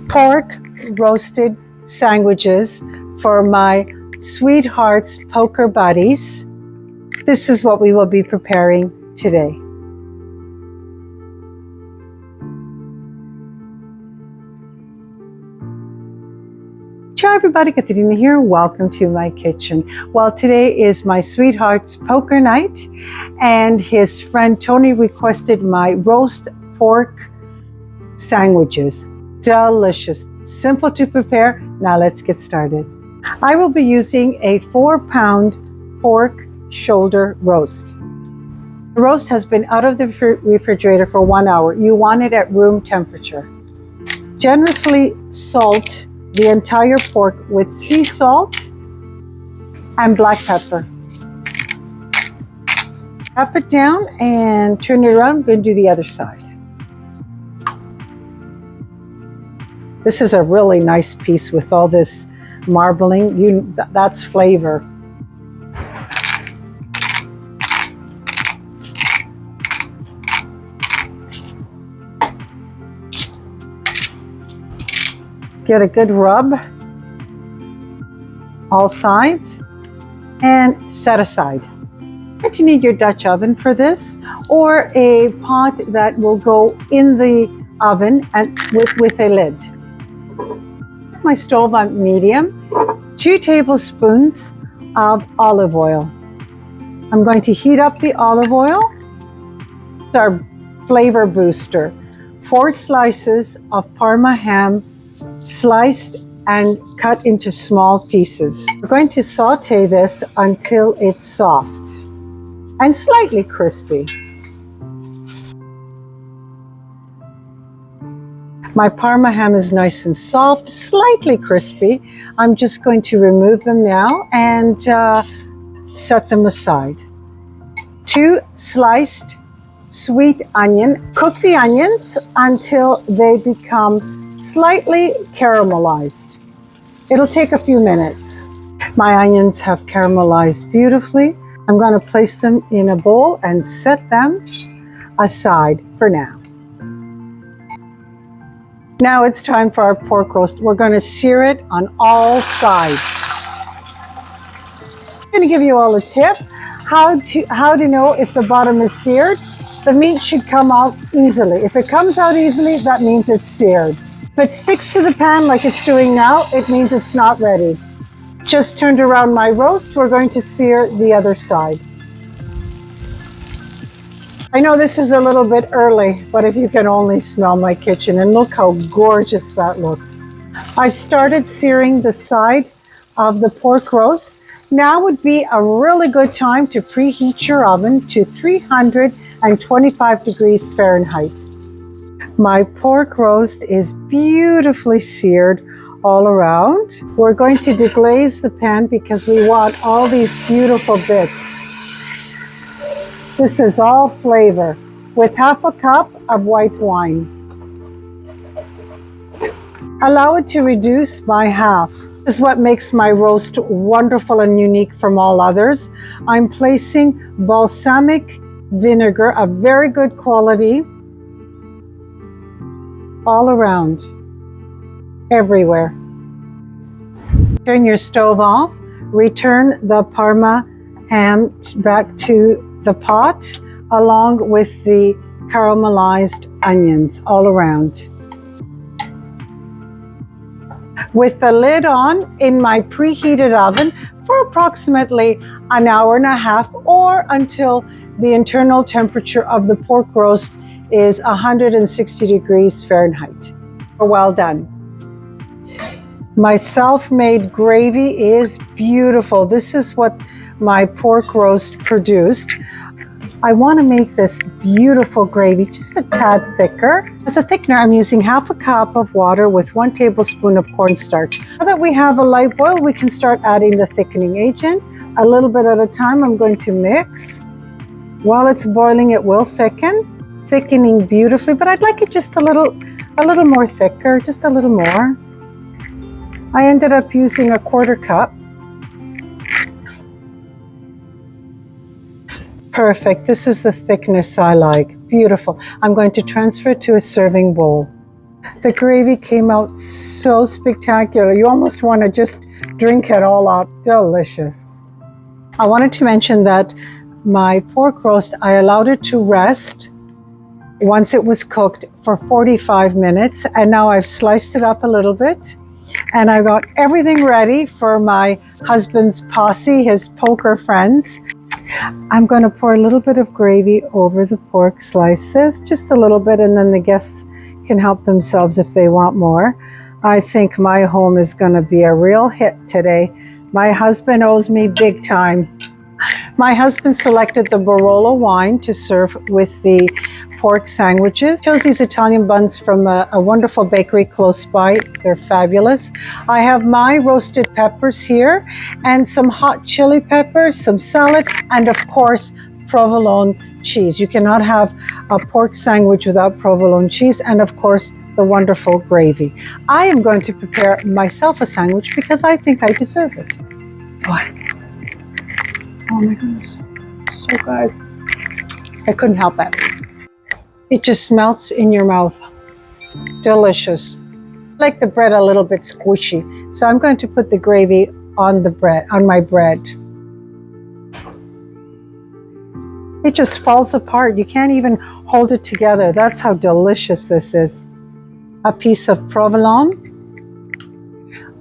pork roasted sandwiches for my sweethearts poker buddies. This is what we will be preparing today. Ciao everybody, Katerina here. Welcome to my kitchen. Well, today is my sweetheart's poker night, and his friend Tony requested my roast pork sandwiches. Delicious, simple to prepare. Now let's get started. I will be using a 4-pound pork shoulder roast. The roast has been out of the refrigerator for 1 hour. You want it at room temperature. Generously salt the entire pork with sea salt and black pepper. Tap it down and turn it around. I'm going to do the other side. This is a really nice piece with all this marbling. That's flavor. Get a good rub, all sides, and set aside. You need your Dutch oven for this, or a pot that will go in the oven and with a lid. My stove on medium, 2 tablespoons of olive oil. I'm going to heat up the olive oil. It's our flavor booster. 4 slices of Parma ham, sliced and cut into small pieces. We're going to saute this until it's soft and slightly crispy. My Parma ham is nice and soft, slightly crispy. I'm just going to remove them now and set them aside. 2 sliced sweet onion. Cook the onions until they become slightly caramelized. It'll take a few minutes. My onions have caramelized beautifully. I'm going to place them in a bowl and set them aside for now. Now it's time for our pork roast. We're going to sear it on all sides. I'm going to give you all a tip how to know if the bottom is seared. The meat should come out easily. If it comes out easily, that means it's seared. If it sticks to the pan like it's doing now, it means it's not ready. Just turned around my roast. We're going to sear the other side. I know this is a little bit early, but if you can only smell my kitchen, and look how gorgeous that looks. I've started searing the side of the pork roast. Now would be a really good time to preheat your oven to 325 degrees Fahrenheit. My pork roast is beautifully seared all around. We're going to deglaze the pan because we want all these beautiful bits. This is all flavor with half a cup of white wine. Allow it to reduce by half. This is what makes my roast wonderful and unique from all others. I'm placing balsamic vinegar of very good quality all around, everywhere. Turn your stove off. Return the Parma ham back to the pot along with the caramelized onions all around. With the lid on in my preheated oven for approximately an hour and a half, or until the internal temperature of the pork roast is 160 degrees Fahrenheit. Well done. My self-made gravy is beautiful. This is what my pork roast produced. I want to make this beautiful gravy just a tad thicker. As a thickener, I'm using half a cup of water with 1 tablespoon of cornstarch. Now that we have a light boil, we can start adding the thickening agent. A little bit at a time, I'm going to mix. While it's boiling, it will thickening beautifully, but I'd like it just a little more thicker, just a little more. I ended up using a 1/4 cup. Perfect. This is the thickness I like. Beautiful. I'm going to transfer it to a serving bowl. The gravy came out so spectacular. You almost want to just drink it all out. Delicious. I wanted to mention that my pork roast, I allowed it to rest once it was cooked for 45 minutes. And now I've sliced it up a little bit. And I got everything ready for my husband's posse, his poker friends. I'm going to pour a little bit of gravy over the pork slices, just a little bit, and then the guests can help themselves if they want more. I think my home is going to be a real hit today. My husband owes me big time. My husband selected the Barolo wine to serve with the pork sandwiches. Chose these Italian buns from a wonderful bakery close by. They're fabulous. I have my roasted peppers here and some hot chili peppers, some salad, and of course, provolone cheese. You cannot have a pork sandwich without provolone cheese, and of course, the wonderful gravy. I am going to prepare myself a sandwich because I think I deserve it. Oh my goodness, so good. I couldn't help it. It just melts in your mouth. Delicious. I like the bread a little bit squishy, so I'm going to put the gravy on the bread, on my bread. It just falls apart. You can't even hold it together. That's how delicious this is. A piece of provolone.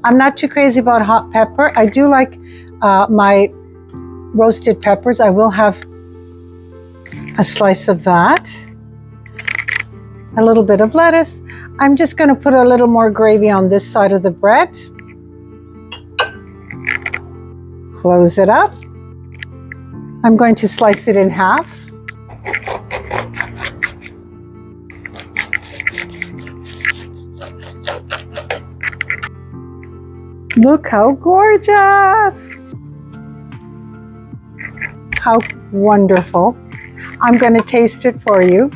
I'm not too crazy about hot pepper. I do like my roasted peppers. I will have a slice of that. A little bit of lettuce. I'm just going to put a little more gravy on this side of the bread. Close it up. I'm going to slice it in half. Look how gorgeous! How wonderful. I'm going to taste it for you.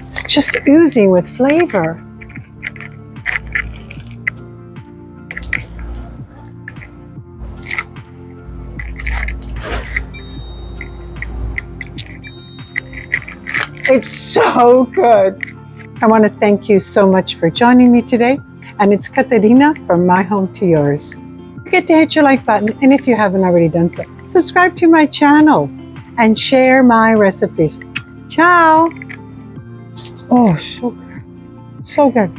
It's just oozing with flavor. It's so good. I want to thank you so much for joining me today. And it's Katerina from my home to yours. Don't forget to hit your like button, and if you haven't already done so, subscribe to my channel and share my recipes. Ciao! Oh, so good. So good.